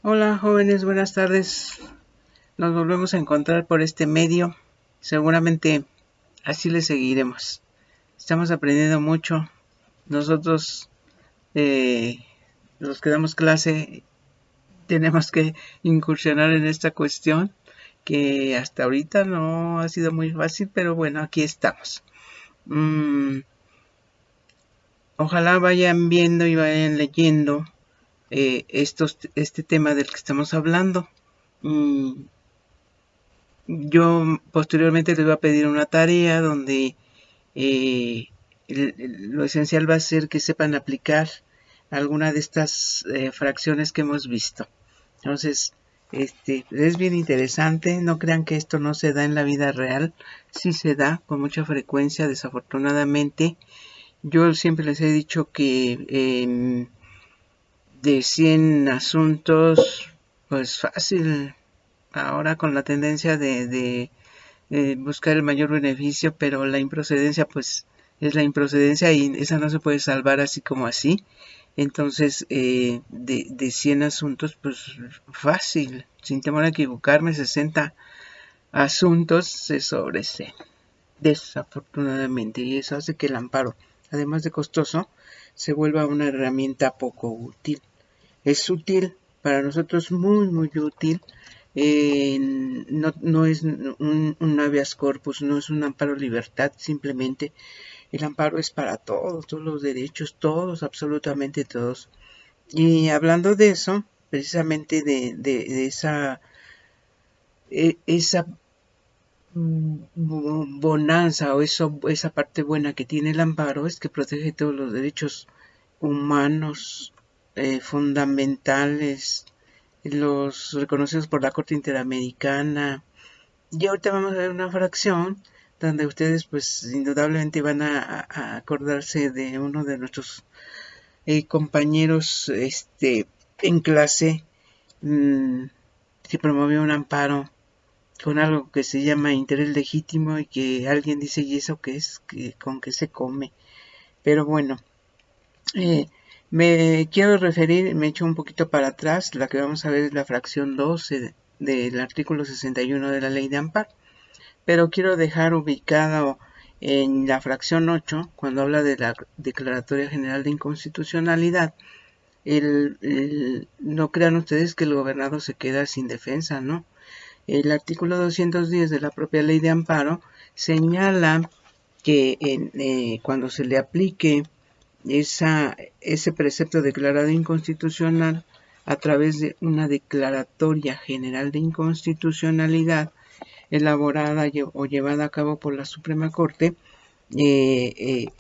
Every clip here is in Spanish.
Hola jóvenes, buenas tardes. Nos volvemos a encontrar por este medio. Seguramente así le seguiremos. Estamos aprendiendo mucho. Nosotros, eh, los que damos clase, tenemos que incursionar en esta cuestión que hasta ahorita no ha sido muy fácil, pero bueno, aquí estamos. Ojalá vayan viendo y vayan leyendo este tema del que estamos hablando. Mm, Yo posteriormente les voy a pedir una tarea donde eh, lo esencial va a ser que sepan aplicar alguna de estas fracciones que hemos visto. Entonces, es bien interesante. No crean que esto no se da en la vida real. Sí se da con mucha frecuencia, desafortunadamente. Yo siempre les he dicho que de 100 asuntos, pues fácil, ahora con la tendencia de buscar el mayor beneficio, pero la improcedencia pues es la improcedencia y esa no se puede salvar así como así. Entonces, de 100 asuntos, pues fácil, sin temor a equivocarme, 60 asuntos se sobreseen, desafortunadamente, y eso hace que el amparo, además de costoso, se vuelva una herramienta poco útil. Es útil, para nosotros muy útil, no es un habeas corpus, no es un amparo libertad, simplemente el amparo es para todos los derechos, todos, absolutamente todos. Y hablando de eso, precisamente de esa bonanza o esa parte buena que tiene el amparo es que protege todos los derechos humanos fundamentales, los reconocidos por la Corte Interamericana. Y ahorita vamos a ver una fracción donde ustedes pues indudablemente van a acordarse de uno de nuestros compañeros en clase mmm, que promovió un amparo con algo que se llama interés legítimo y que alguien dice, ¿y eso qué es? ¿Con qué se come? Pero bueno, eh, me quiero referir, me echo un poquito para atrás, la que vamos a ver es la fracción 12 del artículo 61 de la ley de amparo, pero quiero dejar ubicado en la fracción 8, cuando habla de la Declaratoria General de Inconstitucionalidad, no crean ustedes que el gobernado se queda sin defensa, ¿no? El artículo 210 de la propia ley de amparo señala que cuando se le aplique ese precepto declarado inconstitucional a través de una declaratoria general de inconstitucionalidad elaborada o llevada a cabo por la Suprema Corte, se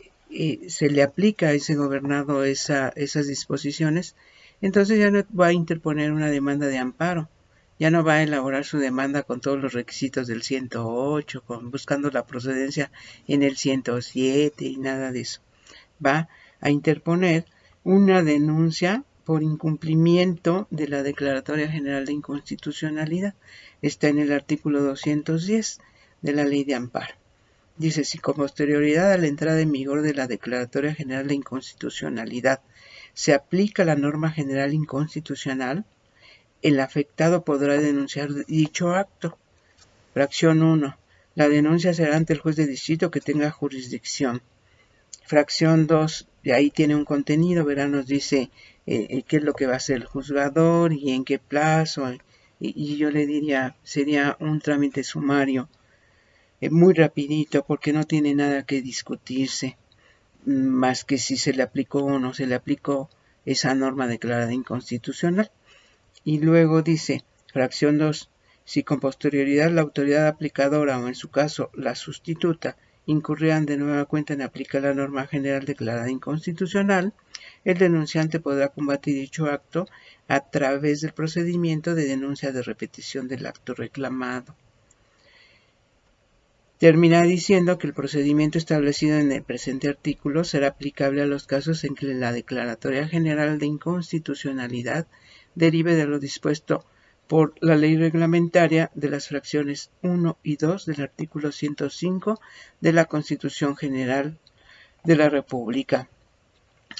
le aplica a ese gobernado esas disposiciones, entonces ya no va a interponer una demanda de amparo, ya no va a elaborar su demanda con todos los requisitos del 108, buscando la procedencia en el 107 y nada de eso. Va a interponer una denuncia por incumplimiento de la Declaratoria General de Inconstitucionalidad. Está en el artículo 210 de la Ley de Amparo. Dice, si con posterioridad a la entrada en vigor de la Declaratoria General de Inconstitucionalidad se aplica la norma general inconstitucional, el afectado podrá denunciar dicho acto. Fracción 1. La denuncia será ante el juez de distrito que tenga jurisdicción. Fracción 2, de ahí tiene un contenido, ¿verdad? Nos dice qué es lo que va a hacer el juzgador y en qué plazo. Y yo le diría, sería un trámite sumario muy rapidito porque no tiene nada que discutirse, más que si se le aplicó o no se le aplicó esa norma declarada inconstitucional. Y luego dice, fracción 2, si con posterioridad la autoridad aplicadora o en su caso la sustituta incurrieran de nueva cuenta en aplicar la norma general declarada inconstitucional, el denunciante podrá combatir dicho acto a través del procedimiento de denuncia de repetición del acto reclamado. Termina diciendo que el procedimiento establecido en el presente artículo será aplicable a los casos en que la Declaratoria General de Inconstitucionalidad derive de lo dispuesto por la ley reglamentaria de las fracciones 1 y 2 del artículo 105 de la Constitución General de la República.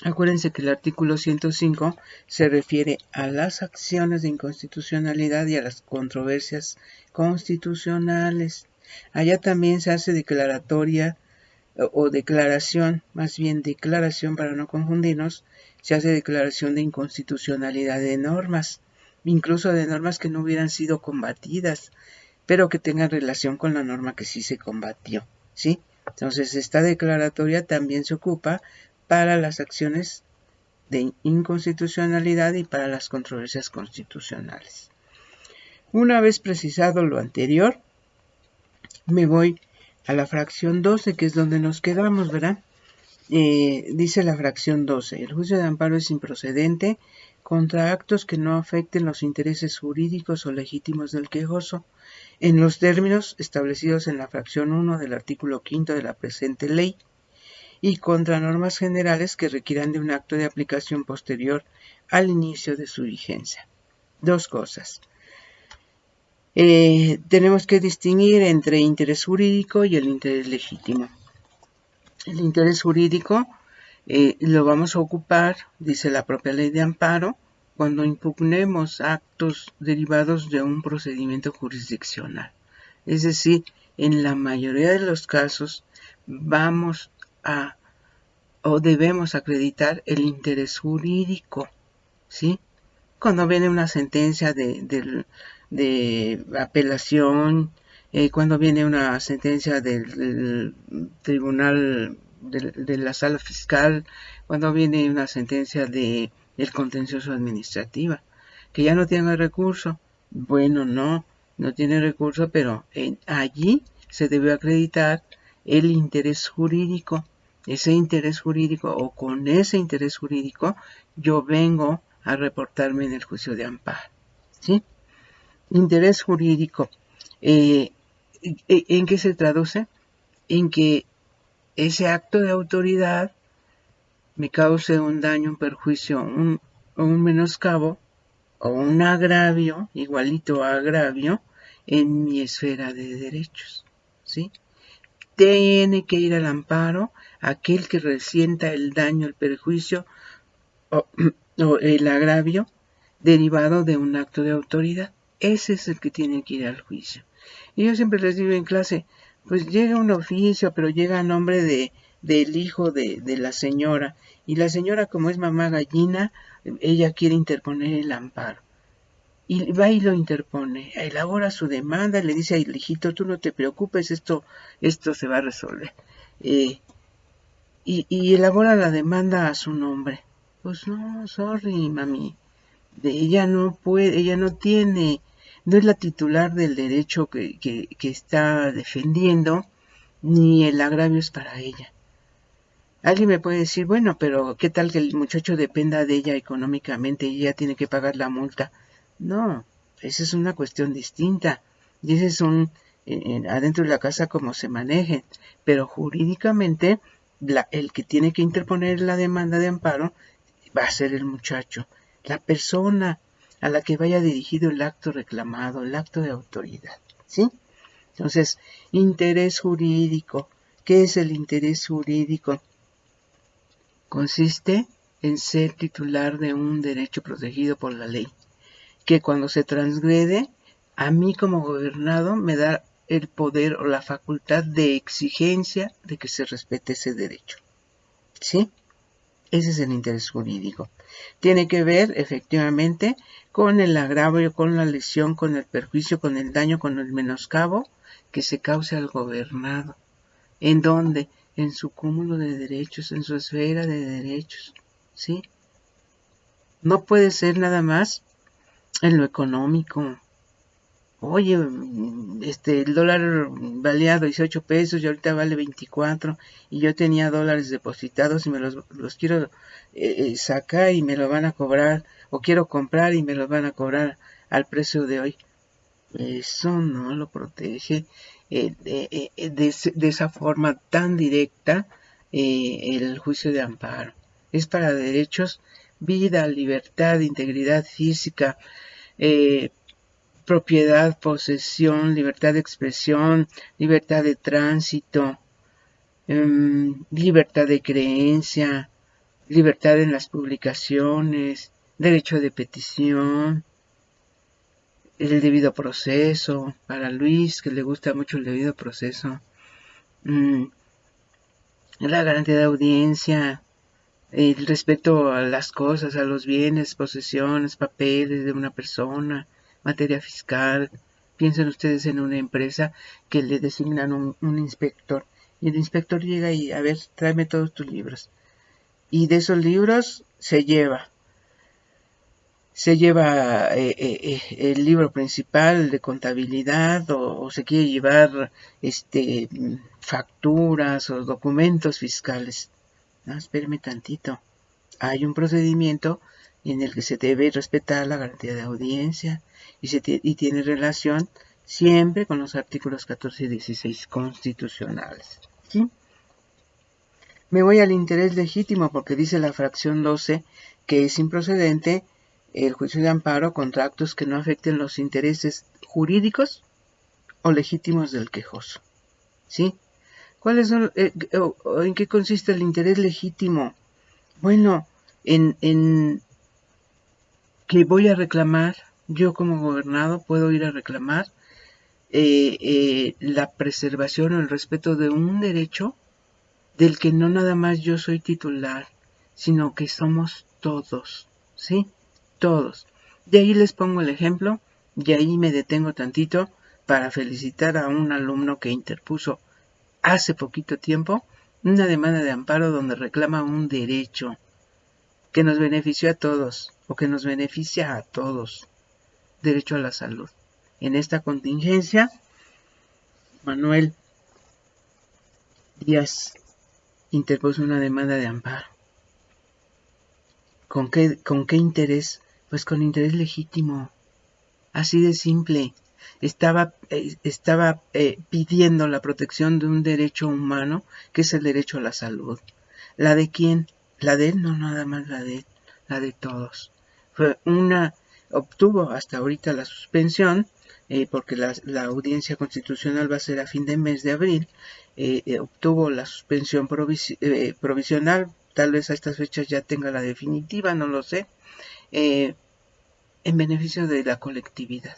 Acuérdense que el artículo 105 se refiere a las acciones de inconstitucionalidad y a las controversias constitucionales. Allá también se hace declaratoria o declaración, más bien declaración para no confundirnos, se hace declaración de inconstitucionalidad de normas, incluso de normas que no hubieran sido combatidas, pero que tengan relación con la norma que sí se combatió, ¿sí? Entonces, esta declaratoria también se ocupa para las acciones de inconstitucionalidad y para las controversias constitucionales. Una vez precisado lo anterior, me voy a la fracción 12, que es donde nos quedamos, ¿verdad? Dice la fracción 12, el juicio de amparo es improcedente contra actos que no afecten los intereses jurídicos o legítimos del quejoso, en los términos establecidos en la fracción 1 del artículo 5 de la presente ley, y contra normas generales que requieran de un acto de aplicación posterior al inicio de su vigencia. Dos cosas. Tenemos que distinguir entre interés jurídico y el interés legítimo. El interés jurídico lo vamos a ocupar, dice la propia ley de amparo, cuando impugnemos actos derivados de un procedimiento jurisdiccional. Es decir, en la mayoría de los casos vamos a o debemos acreditar el interés jurídico, ¿sí? Cuando viene una sentencia de apelación, cuando viene una sentencia del tribunal de la sala fiscal, cuando viene una sentencia del contencioso administrativa, que ya no tiene recurso. Bueno, no tiene recurso, pero allí se debe acreditar el interés jurídico. Ese interés jurídico o con ese interés jurídico yo vengo a reportarme en el juicio de amparo, ¿sí? Interés jurídico, ¿en qué se traduce? En que ese acto de autoridad me cause un daño, un perjuicio, un menoscabo o un agravio, igualito a agravio, en mi esfera de derechos, ¿sí? Tiene que ir al amparo aquel que resienta el daño, el perjuicio o el agravio derivado de un acto de autoridad. Ese es el que tiene que ir al juicio. Y yo siempre les digo en clase, pues llega un oficio, pero llega a nombre del hijo de la señora. Y la señora, como es mamá gallina, ella quiere interponer el amparo. Y va y lo interpone, elabora su demanda, le dice al hijito, tú no te preocupes, esto se va a resolver. Y elabora la demanda a su nombre. Pues no, sorry, mami. Ella no puede, ella no tiene, no es la titular del derecho que está defendiendo, ni el agravio es para ella. Alguien me puede decir, bueno, pero ¿qué tal que el muchacho dependa de ella económicamente y ella tiene que pagar la multa? No, esa es una cuestión distinta. Y ese es adentro de la casa como se maneje. Pero jurídicamente, el que tiene que interponer la demanda de amparo va a ser el muchacho, la persona a la que vaya dirigido el acto reclamado, el acto de autoridad, ¿sí? Entonces, interés jurídico. ¿Qué es el interés jurídico? Consiste en ser titular de un derecho protegido por la ley, que cuando se transgrede, a mí como gobernado me da el poder o la facultad de exigencia de que se respete ese derecho, ¿sí? Ese es el interés jurídico. Tiene que ver, efectivamente, con el agravio, con la lesión, con el perjuicio, con el daño, con el menoscabo que se cause al gobernado. ¿En dónde? En su cúmulo de derechos, en su esfera de derechos, ¿sí? No puede ser nada más en lo económico. Oye, el dólar valía 18 pesos y ahorita vale 24 y yo tenía dólares depositados y me los quiero sacar y me lo van a cobrar, o quiero comprar y me lo van a cobrar al precio de hoy. Eso no lo protege de esa forma tan directa el juicio de amparo. Es para derechos, vida, libertad, integridad física, propiedad, posesión, libertad de expresión, libertad de tránsito, libertad de creencia, libertad en las publicaciones, derecho de petición, el debido proceso, para Luis, que le gusta mucho el debido proceso, la garantía de audiencia, el respeto a las cosas, a los bienes, posesiones, papeles de una persona, materia fiscal. Piensen ustedes en una empresa que le designan un inspector y el inspector llega y, a ver, tráeme todos tus libros. Y de esos libros se lleva el libro principal de contabilidad o se quiere llevar facturas o documentos fiscales. No, espérame tantito. Hay un procedimiento en el que se debe respetar la garantía de audiencia y tiene relación siempre con los artículos 14 y 16 constitucionales. ¿Sí? Me voy al interés legítimo porque dice la fracción 12 que es improcedente el juicio de amparo contra actos que no afecten los intereses jurídicos o legítimos del quejoso. ¿Sí? ¿Cuáles son, en qué consiste el interés legítimo? Bueno, en que voy a reclamar, yo como gobernado puedo ir a reclamar la preservación o el respeto de un derecho del que no nada más yo soy titular, sino que somos todos, ¿sí? Todos. De ahí les pongo el ejemplo, y ahí me detengo tantito para felicitar a un alumno que interpuso hace poquito tiempo una demanda de amparo donde reclama un derecho que nos benefició a todos, o que nos beneficia a todos, derecho a la salud. En esta contingencia, Manuel Díaz interpuso una demanda de amparo. ¿Con qué interés? Pues con interés legítimo, así de simple. Estaba pidiendo la protección de un derecho humano, que es el derecho a la salud. ¿La de quién? La de él, no nada más la de él, la de todos. Obtuvo hasta ahorita la suspensión, porque la audiencia constitucional va a ser a fin de mes de abril, obtuvo la suspensión provisional, tal vez a estas fechas ya tenga la definitiva, no lo sé, en beneficio de la colectividad.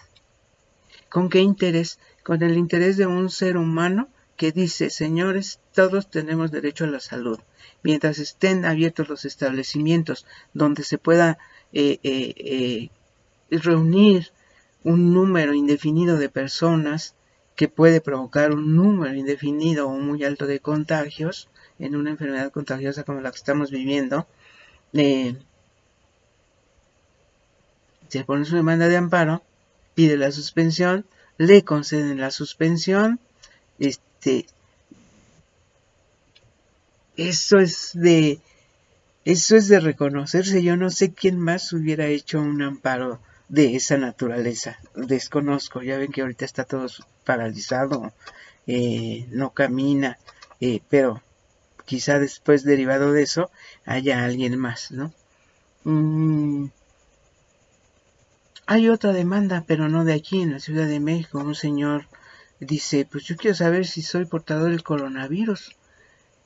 ¿Con qué interés? Con el interés de un ser humano que dice, señores, todos tenemos derecho a la salud. Mientras estén abiertos los establecimientos donde se pueda reunir un número indefinido de personas que puede provocar un número indefinido o muy alto de contagios en una enfermedad contagiosa como la que estamos viviendo, se pone su demanda de amparo, pide la suspensión, le conceden la suspensión, eso es de reconocerse. Yo no sé quién más hubiera hecho un amparo de esa naturaleza. Desconozco. Ya ven que ahorita está todo paralizado, no camina, pero quizá después, derivado de eso, haya alguien más, ¿no? Hay otra demanda, pero no de aquí, en la Ciudad de México. Un señor dice, pues yo quiero saber si soy portador del coronavirus.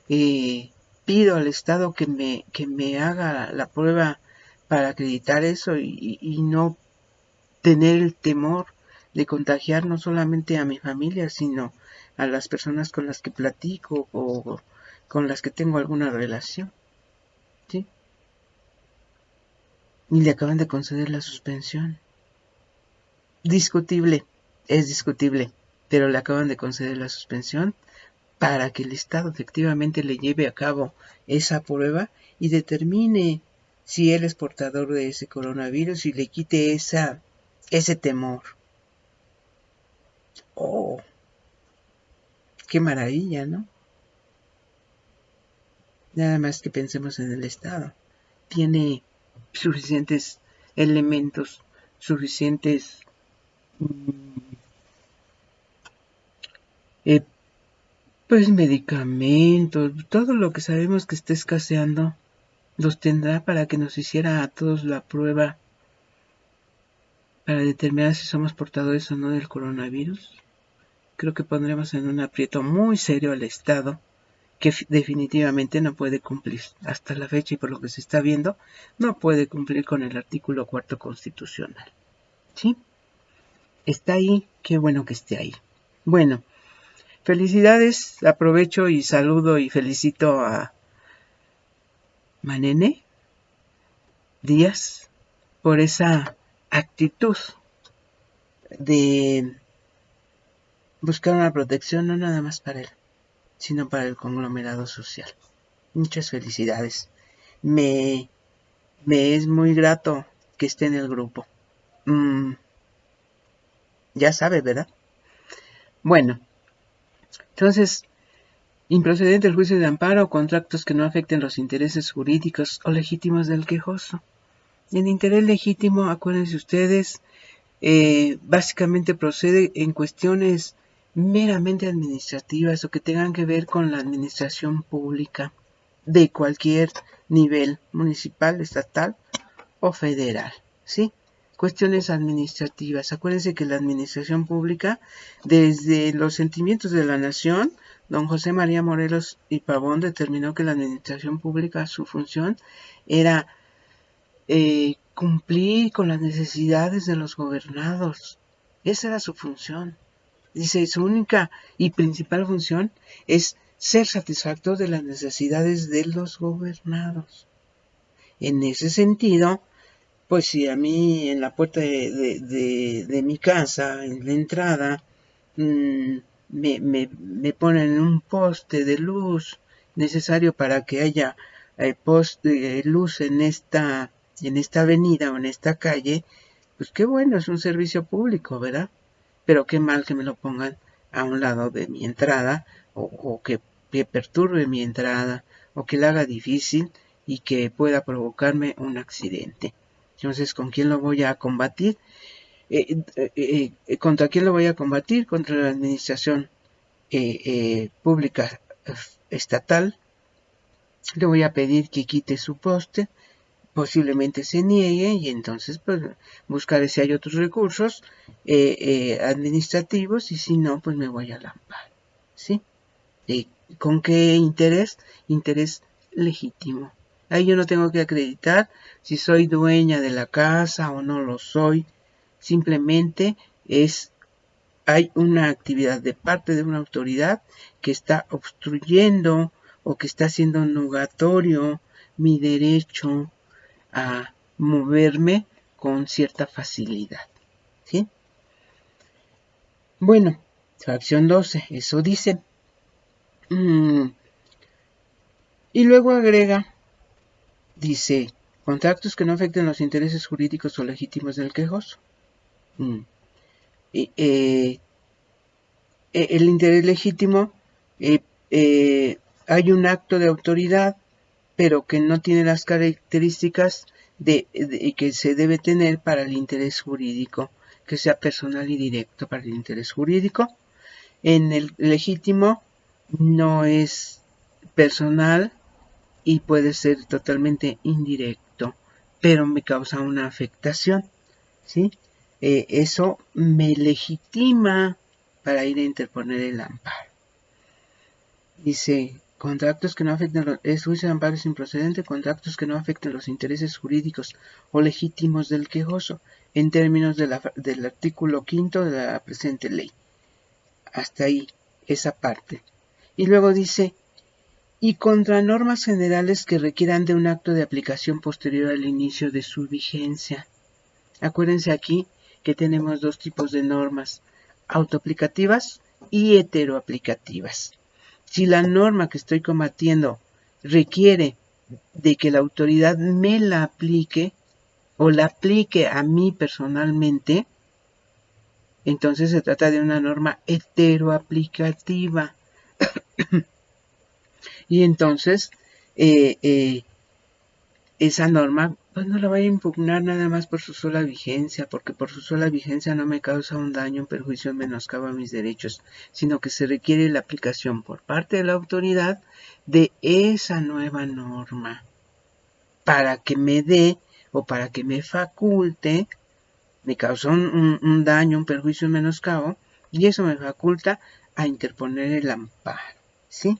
Pido al Estado que me haga la prueba para acreditar eso y no tener el temor de contagiar no solamente a mi familia, sino a las personas con las que platico o con las que tengo alguna relación. ¿Sí? Y le acaban de conceder la suspensión. Discutible, es discutible, pero le acaban de conceder la suspensión para que el Estado efectivamente le lleve a cabo esa prueba y determine si él es portador de ese coronavirus y le quite ese temor. Oh, qué maravilla, ¿no? Nada más que pensemos en el Estado. Tiene suficientes elementos, suficientes pues medicamentos, todo lo que sabemos que está escaseando, los tendrá para que nos hiciera a todos la prueba para determinar si somos portadores o no del coronavirus. Creo que pondremos en un aprieto muy serio al Estado que definitivamente no puede cumplir. Hasta la fecha y por lo que se está viendo, no puede cumplir con el artículo 4 constitucional. ¿Sí? Está ahí, qué bueno que esté ahí. Bueno, felicidades, aprovecho y saludo y felicito a Manene Díaz por esa actitud de buscar una protección no nada más para él, sino para el conglomerado social. Muchas felicidades. Me es muy grato que esté en el grupo. Ya sabe, ¿verdad? Bueno, entonces, improcedente el juicio de amparo contra actos que no afecten los intereses jurídicos o legítimos del quejoso. El interés legítimo, acuérdense ustedes, básicamente procede en cuestiones meramente administrativas o que tengan que ver con la administración pública de cualquier nivel, municipal, estatal o federal, ¿sí? Cuestiones administrativas. Acuérdense que la administración pública, desde los sentimientos de la nación, don José María Morelos y Pavón determinó que la administración pública, su función era cumplir con las necesidades de los gobernados. Esa era su función. Dice, su única y principal función es ser satisfactor de las necesidades de los gobernados. En ese sentido, pues si a mí en la puerta de mi casa, en la entrada, me ponen un poste de luz necesario para que haya luz en esta avenida o en esta calle, pues qué bueno, es un servicio público, ¿verdad? Pero qué mal que me lo pongan a un lado de mi entrada o que perturbe mi entrada o que la haga difícil y que pueda provocarme un accidente. Entonces, ¿con quién lo voy a combatir? ¿Contra quién lo voy a combatir? Contra la administración pública estatal. Le voy a pedir que quite su poste, posiblemente se niegue y entonces pues buscaré si hay otros recursos administrativos y si no pues me voy al amparo, ¿sí? ¿Con qué interés? Interés legítimo. Ahí yo no tengo que acreditar si soy dueña de la casa o no lo soy. Simplemente hay una actividad de parte de una autoridad que está obstruyendo o que está haciendo nugatorio mi derecho a moverme con cierta facilidad. ¿Sí? Bueno, fracción 12, eso dice. Y luego agrega, dice, contra actos que no afecten los intereses jurídicos o legítimos del quejoso. El interés legítimo, hay un acto de autoridad, pero que no tiene las características de que se debe tener para el interés jurídico, que sea personal y directo para el interés jurídico. En el legítimo no es personal y puede ser totalmente indirecto, pero me causa una afectación, ¿sí? Eso me legitima para ir a interponer el amparo. Dice, contra actos que no afecten el juicio de amparo es improcedente contra actos que no afecten los intereses jurídicos o legítimos del quejoso, en términos del artículo 5 de la presente ley. Hasta ahí, esa parte. Y luego dice, y contra normas generales que requieran de un acto de aplicación posterior al inicio de su vigencia. Acuérdense aquí que tenemos dos tipos de normas, autoaplicativas y heteroaplicativas. Si la norma que estoy combatiendo requiere de que la autoridad me la aplique o la aplique a mí personalmente, entonces se trata de una norma heteroaplicativa. Y entonces esa norma pues no la voy a impugnar nada más por su sola vigencia, porque por su sola vigencia no me causa un daño, un perjuicio, menoscaba mis derechos, sino que se requiere la aplicación por parte de la autoridad de esa nueva norma para que me dé o para que me faculte, me causó un daño, un perjuicio, un menoscabo, y eso me faculta a interponer el amparo, ¿sí?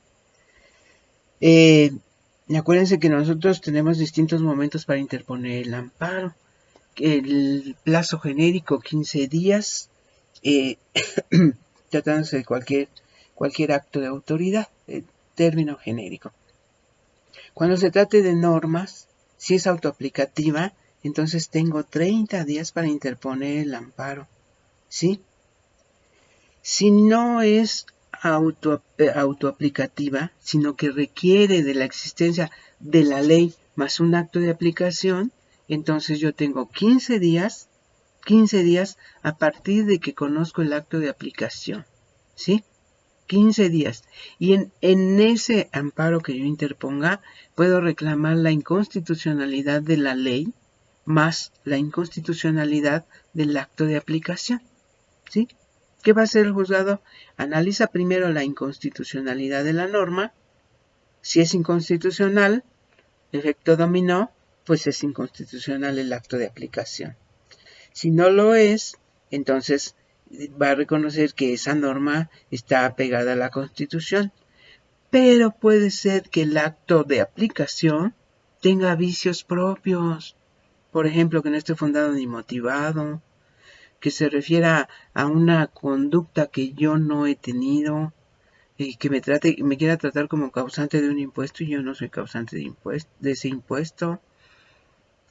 Acuérdense que nosotros tenemos distintos momentos para interponer el amparo. El plazo genérico 15 días, tratándose de cualquier acto de autoridad, término genérico. Cuando se trate de normas, si es autoaplicativa, entonces tengo 30 días para interponer el amparo, ¿sí? Si no es autoaplicativa, sino que requiere de la existencia de la ley más un acto de aplicación, entonces yo tengo 15 días a partir de que conozco el acto de aplicación, ¿sí? 15 días. Y en ese amparo que yo interponga, puedo reclamar la inconstitucionalidad de la ley más la inconstitucionalidad del acto de aplicación, ¿sí? ¿Qué va a hacer el juzgado? Analiza primero la inconstitucionalidad de la norma. Si es inconstitucional, efecto dominó, pues es inconstitucional el acto de aplicación. Si no lo es, entonces va a reconocer que esa norma está apegada a la Constitución. Pero puede ser que el acto de aplicación tenga vicios propios. Por ejemplo, que no esté fundado ni motivado, que se refiera a una conducta que yo no he tenido, que me quiera tratar como causante de un impuesto y yo no soy causante de ese impuesto,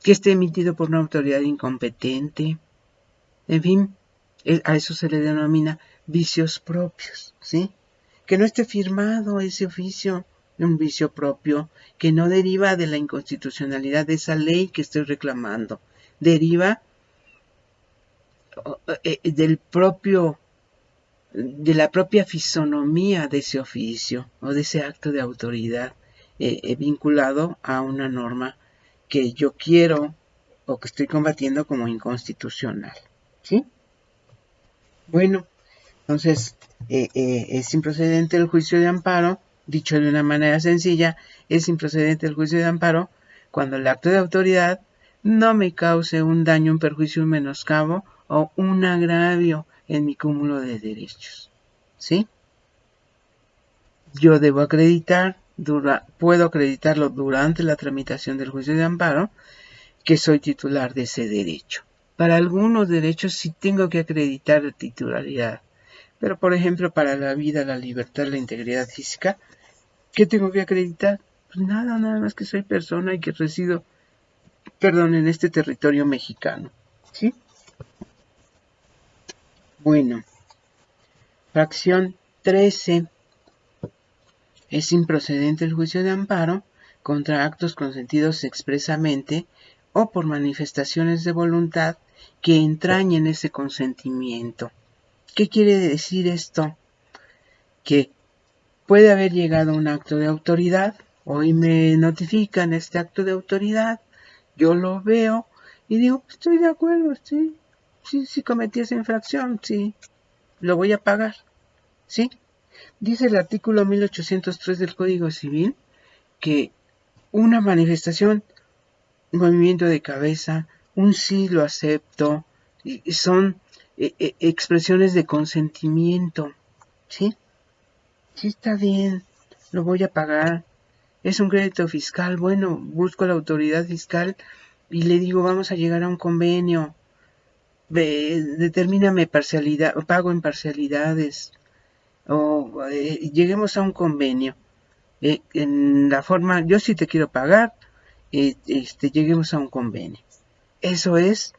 que esté emitido por una autoridad incompetente, en fin, a eso se le denomina vicios propios, ¿sí? Que no esté firmado ese oficio, un vicio propio, que no deriva de la inconstitucionalidad de esa ley que estoy reclamando, deriva de la propia fisonomía de ese oficio o de ese acto de autoridad vinculado a una norma que yo quiero o que estoy combatiendo como inconstitucional, ¿sí? Bueno, entonces es improcedente el juicio de amparo, dicho de una manera sencilla, es improcedente el juicio de amparo cuando el acto de autoridad no me cause un daño, un perjuicio, un menoscabo o un agravio en mi cúmulo de derechos, ¿sí? Yo debo acreditar, puedo acreditarlo durante la tramitación del juicio de amparo, que soy titular de ese derecho. Para algunos derechos sí tengo que acreditar la titularidad, pero por ejemplo para la vida, la libertad, la integridad física, ¿qué tengo que acreditar? Pues nada más que soy persona y que resido, en este territorio mexicano, ¿sí? Bueno, fracción 13. Es improcedente el juicio de amparo contra actos consentidos expresamente o por manifestaciones de voluntad que entrañen ese consentimiento. ¿Qué quiere decir esto? Que puede haber llegado un acto de autoridad, hoy me notifican este acto de autoridad, yo lo veo y digo, estoy de acuerdo, sí cometí esa infracción, sí, lo voy a pagar, ¿sí? Dice el artículo 1803 del Código Civil que una manifestación, un movimiento de cabeza, un sí lo acepto, son expresiones de consentimiento, ¿sí? Sí está bien, lo voy a pagar. Es un crédito fiscal, bueno, busco a la autoridad fiscal y le digo, vamos a llegar a un convenio, determíname parcialidad, pago en parcialidades, o lleguemos a un convenio. En la forma, yo sí te quiero pagar, lleguemos a un convenio. Eso es,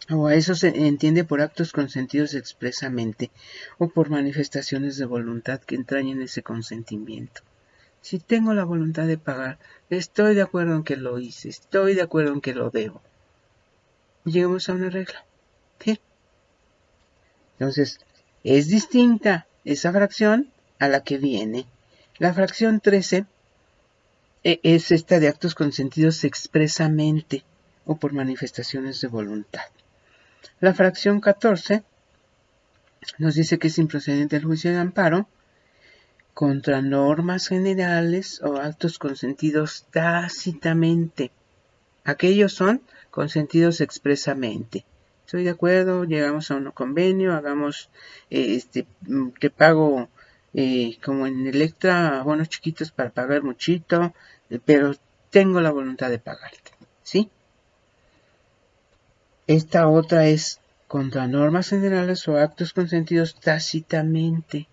o a eso se entiende por actos consentidos expresamente, o por manifestaciones de voluntad que entrañen ese consentimiento. Si tengo la voluntad de pagar, estoy de acuerdo en que lo hice, estoy de acuerdo en que lo debo. Lleguemos a una regla, ¿sí? Entonces, es distinta esa fracción a la que viene. La fracción 13 es esta de actos consentidos expresamente o por manifestaciones de voluntad. La fracción 14 nos dice que es improcedente el juicio de amparo contra normas generales o actos consentidos tácitamente. Aquellos son consentidos expresamente. Estoy de acuerdo, llegamos a un convenio, hagamos que pago como en Electra, bonos chiquitos para pagar muchito, pero tengo la voluntad de pagarte, ¿sí? Esta otra es contra normas generales o actos consentidos tácitamente,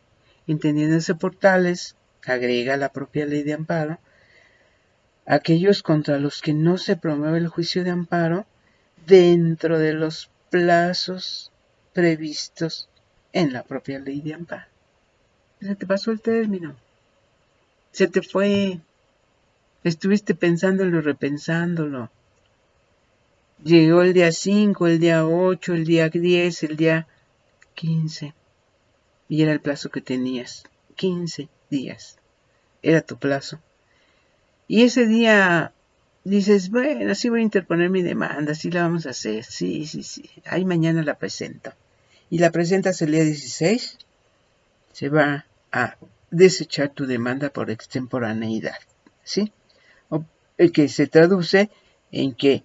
entendiéndose por tales, agrega la propia ley de amparo, aquellos contra los que no se promueve el juicio de amparo dentro de los plazos previstos en la propia ley de amparo. Se te pasó el término, se te fue, estuviste pensándolo y repensándolo. Llegó el día 5, el día 8, el día 10, el día 15. Y era el plazo que tenías. 15 días. Era tu plazo. Y ese día dices, bueno, sí voy a interponer mi demanda, sí la vamos a hacer. Sí. Ahí mañana la presento. Y la presentas el día 16. Se va a desechar tu demanda por extemporaneidad. ¿Sí? El que se traduce en que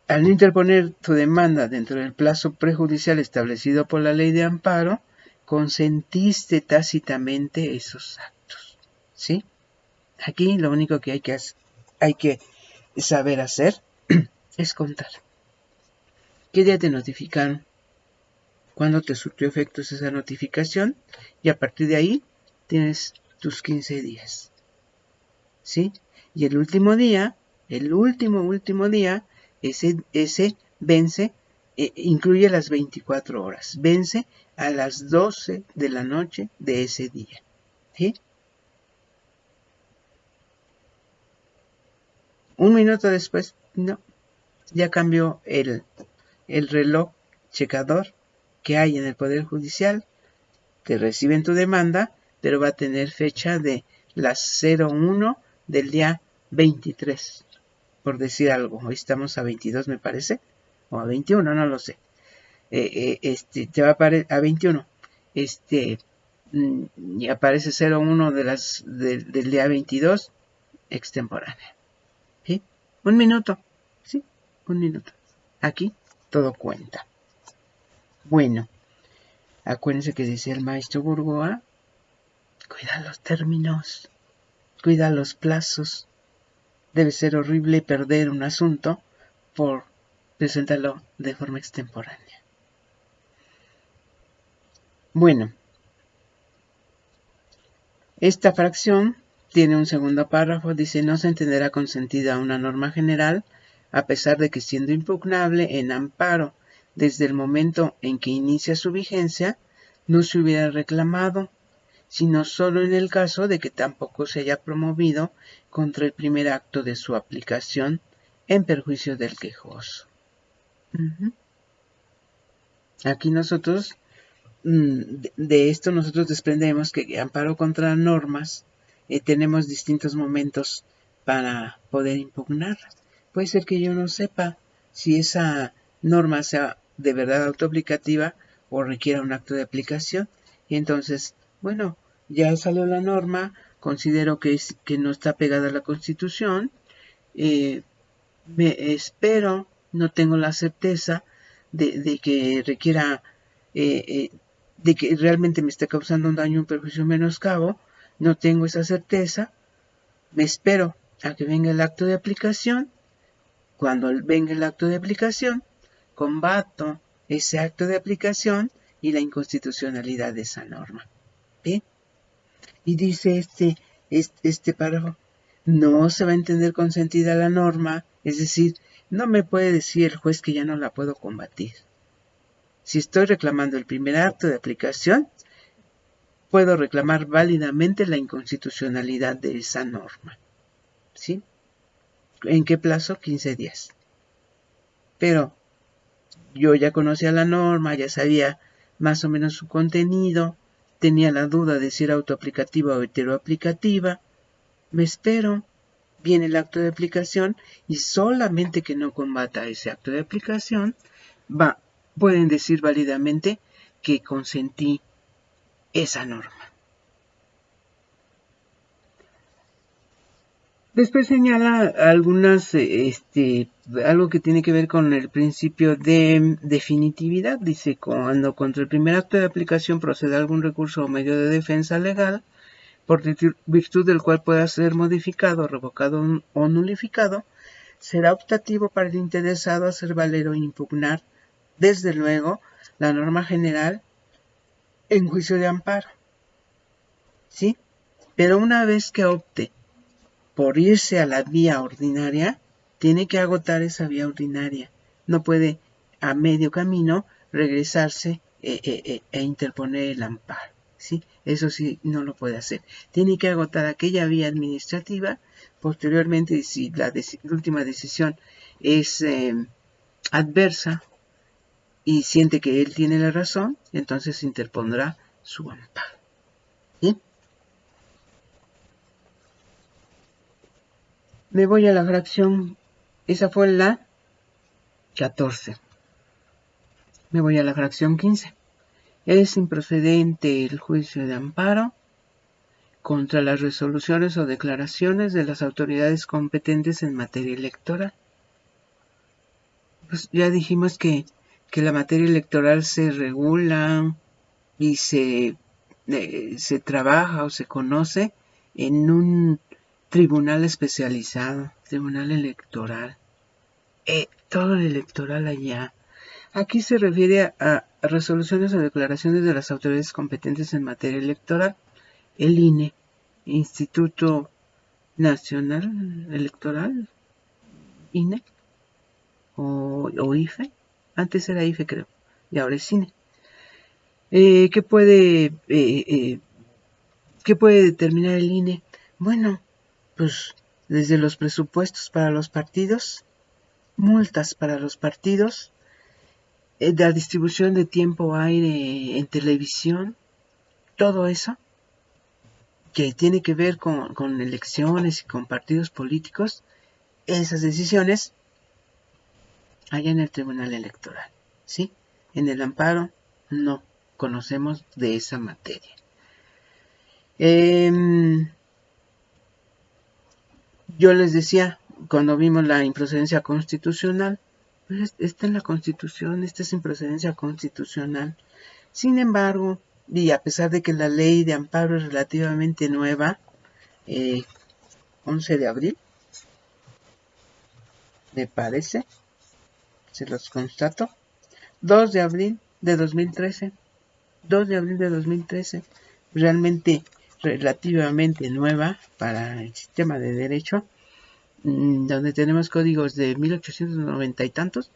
al no interponer tu demanda dentro del plazo prejudicial establecido por la ley de amparo, consentiste tácitamente esos actos, ¿sí? Aquí lo único que hay que saber hacer es contar. ¿Qué día te notificaron? ¿Cuándo te surtió efectos esa notificación? Y a partir de ahí tienes tus 15 días, ¿sí? Y el último día, el último día, ese vence, incluye las 24 horas, vence a las 12 de la noche de ese día, ¿sí? Un minuto después, no, ya cambió el reloj checador que hay en el Poder Judicial, te reciben tu demanda, pero va a tener fecha de las 01 del día 23. Por decir algo, hoy estamos a 22 me parece, o a 21, no lo sé. Te va a aparecer a 21, y aparece 01 del día 22, extemporánea. ¿Sí? Un minuto, ¿sí? Un minuto. Aquí todo cuenta. Bueno, acuérdense que dice el maestro Burgoa, cuida los términos, cuida los plazos. Debe ser horrible perder un asunto por presentarlo de forma extemporánea. Bueno, esta fracción tiene un segundo párrafo, dice no se entenderá consentida una norma general, a pesar de que siendo impugnable en amparo desde el momento en que inicia su vigencia, no se hubiera reclamado, sino solo en el caso de que tampoco se haya promovido contra el primer acto de su aplicación en perjuicio del quejoso. Aquí nosotros, de esto nosotros desprendemos que amparo contra normas, tenemos distintos momentos para poder impugnarlas. Puede ser que yo no sepa si esa norma sea de verdad autoaplicativa o requiera un acto de aplicación. Y entonces, bueno, ya salió la norma, considero que no está pegada a la Constitución, me espero, no tengo la certeza de que requiera, de que realmente me esté causando un daño, un perjuicio, un menoscabo, no tengo esa certeza, me espero a que venga el acto de aplicación, cuando venga el acto de aplicación, combato ese acto de aplicación y la inconstitucionalidad de esa norma. ¿Bien? Y dice este párrafo, no se va a entender consentida la norma, es decir, no me puede decir el juez que ya no la puedo combatir. Si estoy reclamando el primer acto de aplicación, puedo reclamar válidamente la inconstitucionalidad de esa norma. ¿Sí? ¿En qué plazo? 15 días. Pero yo ya conocía la norma, ya sabía más o menos su contenido, tenía la duda de si era autoaplicativa o heteroaplicativa, me espero, viene el acto de aplicación y solamente que no combata ese acto de aplicación, pueden decir válidamente que consentí esa norma. Después señala algunas, algo que tiene que ver con el principio de definitividad. Dice, cuando contra el primer acto de aplicación procede algún recurso o medio de defensa legal, por virtud del cual pueda ser modificado, revocado o nulificado, será optativo para el interesado hacer valer o impugnar, desde luego, la norma general en juicio de amparo. ¿Sí? Pero una vez que opte por irse a la vía ordinaria, tiene que agotar esa vía ordinaria. No puede a medio camino regresarse e interponer el amparo. ¿Sí? Eso sí, no lo puede hacer. Tiene que agotar aquella vía administrativa. Posteriormente, si la última decisión es adversa y siente que él tiene la razón, entonces interpondrá su amparo. ¿Sí? Me voy a la fracción, esa fue la 14. Me voy a la fracción 15. Es improcedente el juicio de amparo contra las resoluciones o declaraciones de las autoridades competentes en materia electoral. Pues ya dijimos que la materia electoral se regula y se trabaja o se conoce en un tribunal especializado, tribunal electoral. Todo el electoral allá. Aquí se refiere a resoluciones o declaraciones de las autoridades competentes en materia electoral, el INE, Instituto Nacional Electoral, INE, o IFE, antes era IFE creo, y ahora es INE. ¿Qué puede determinar el INE? Bueno, pues desde los presupuestos para los partidos, multas para los partidos, la distribución de tiempo aire en televisión, todo eso que tiene que ver con elecciones y con partidos políticos, esas decisiones hay en el Tribunal Electoral, ¿sí? En el amparo no conocemos de esa materia. Yo les decía, cuando vimos la improcedencia constitucional, pues está en la Constitución, esta es improcedencia constitucional. Sin embargo, y a pesar de que la ley de amparo es relativamente nueva, 11 de abril, me parece, se los constato, 2 de abril de 2013, 2 de abril de 2013, realmente relativamente nueva para el sistema de derecho, donde tenemos códigos de 1890 y tantos,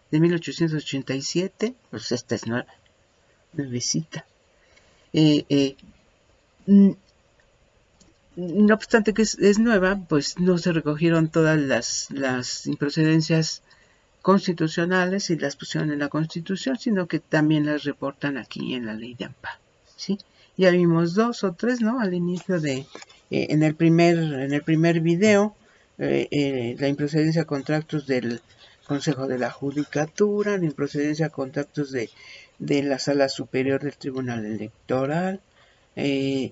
de 1887, pues esta es nueva, nuevecita. No obstante que es nueva, pues no se recogieron todas las improcedencias constitucionales y las pusieron en la Constitución, sino que también las reportan aquí en la ley de amparo, ¿sí? Ya vimos 2 o 3, ¿no? Al inicio de, en el primer video, la improcedencia contra actos del Consejo de la Judicatura, la improcedencia contra actos de la Sala Superior del Tribunal Electoral, la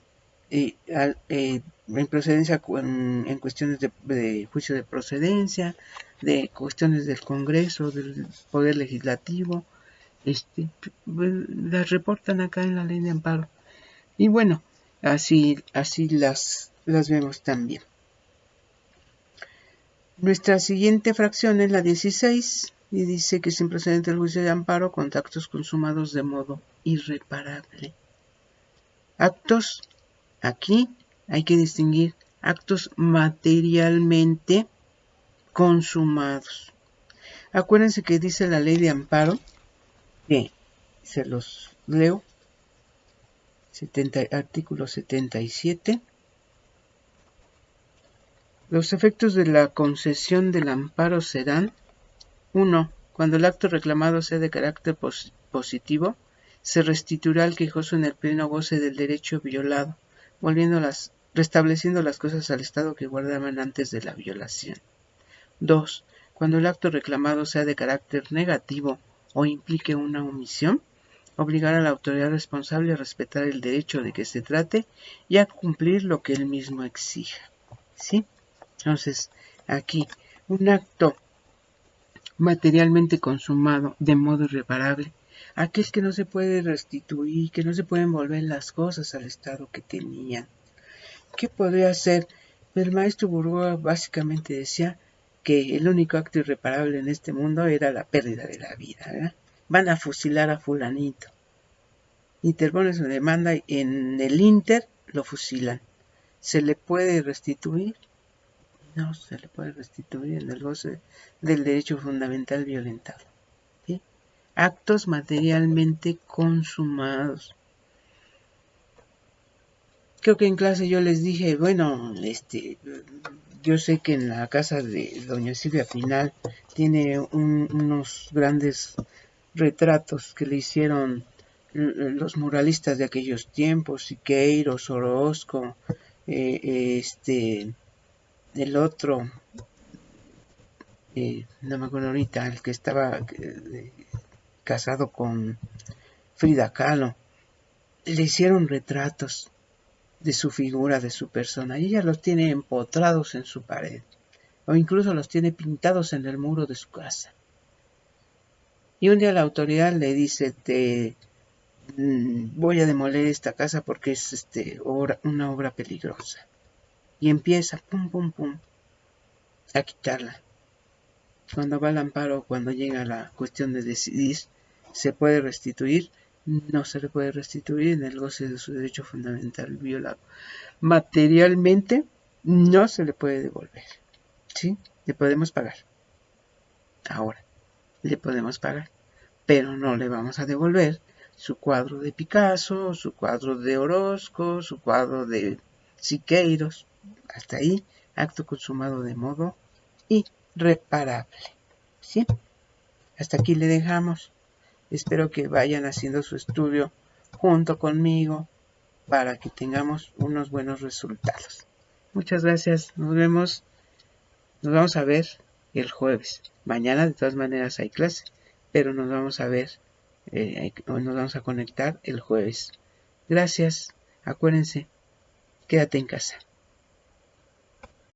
improcedencia en cuestiones de juicio de procedencia, de cuestiones del Congreso, del Poder Legislativo, las reportan acá en la ley de amparo. Y bueno, así las vemos también. Nuestra siguiente fracción es la 16 y dice que es improcedente el juicio de amparo contra actos consumados de modo irreparable. Actos, aquí hay que distinguir actos materialmente consumados. Acuérdense que dice la ley de amparo, que se los leo, artículo 77. Los efectos de la concesión del amparo serán: 1. Cuando el acto reclamado sea de carácter positivo, se restituirá al quejoso en el pleno goce del derecho violado, restableciendo las cosas al estado que guardaban antes de la violación. 2. Cuando el acto reclamado sea de carácter negativo o implique una omisión, obligar a la autoridad responsable a respetar el derecho de que se trate y a cumplir lo que él mismo exija. ¿Sí? Entonces, aquí, un acto materialmente consumado de modo irreparable, aquel que no se puede restituir, que no se pueden volver las cosas al estado que tenían. ¿Qué podría ser? El maestro Burgoa básicamente decía que el único acto irreparable en este mundo era la pérdida de la vida, ¿verdad? Van a fusilar a fulanito. Interpone su demanda y en el Inter lo fusilan. ¿Se le puede restituir? No se le puede restituir en el goce del derecho fundamental violentado. ¿Sí? Actos materialmente consumados. Creo que en clase yo les dije, bueno, yo sé que en la casa de doña Silvia Pinal tiene unos grandes retratos que le hicieron los muralistas de aquellos tiempos, Siqueiros, Orozco, el otro, no me acuerdo ahorita, el que estaba casado con Frida Kahlo, le hicieron retratos de su figura, de su persona, y ella los tiene empotrados en su pared, o incluso los tiene pintados en el muro de su casa. Y un día la autoridad le dice, voy a demoler esta casa porque es una obra peligrosa. Y empieza, pum, pum, pum, a quitarla. Cuando va al amparo, cuando llega la cuestión de decidir, ¿se puede restituir? No se le puede restituir en el goce de su derecho fundamental violado. Materialmente no se le puede devolver. ¿Sí? Le podemos pagar. Ahora, le podemos pagar. Pero no le vamos a devolver su cuadro de Picasso, su cuadro de Orozco, su cuadro de Siqueiros. Hasta ahí, acto consumado de modo irreparable. ¿Sí? Hasta aquí le dejamos. Espero que vayan haciendo su estudio junto conmigo para que tengamos unos buenos resultados. Muchas gracias. Nos vemos. Nos vamos a ver el jueves. Mañana de todas maneras hay clase, pero nos vamos a ver, nos vamos a conectar el jueves. Gracias. Acuérdense, quédate en casa.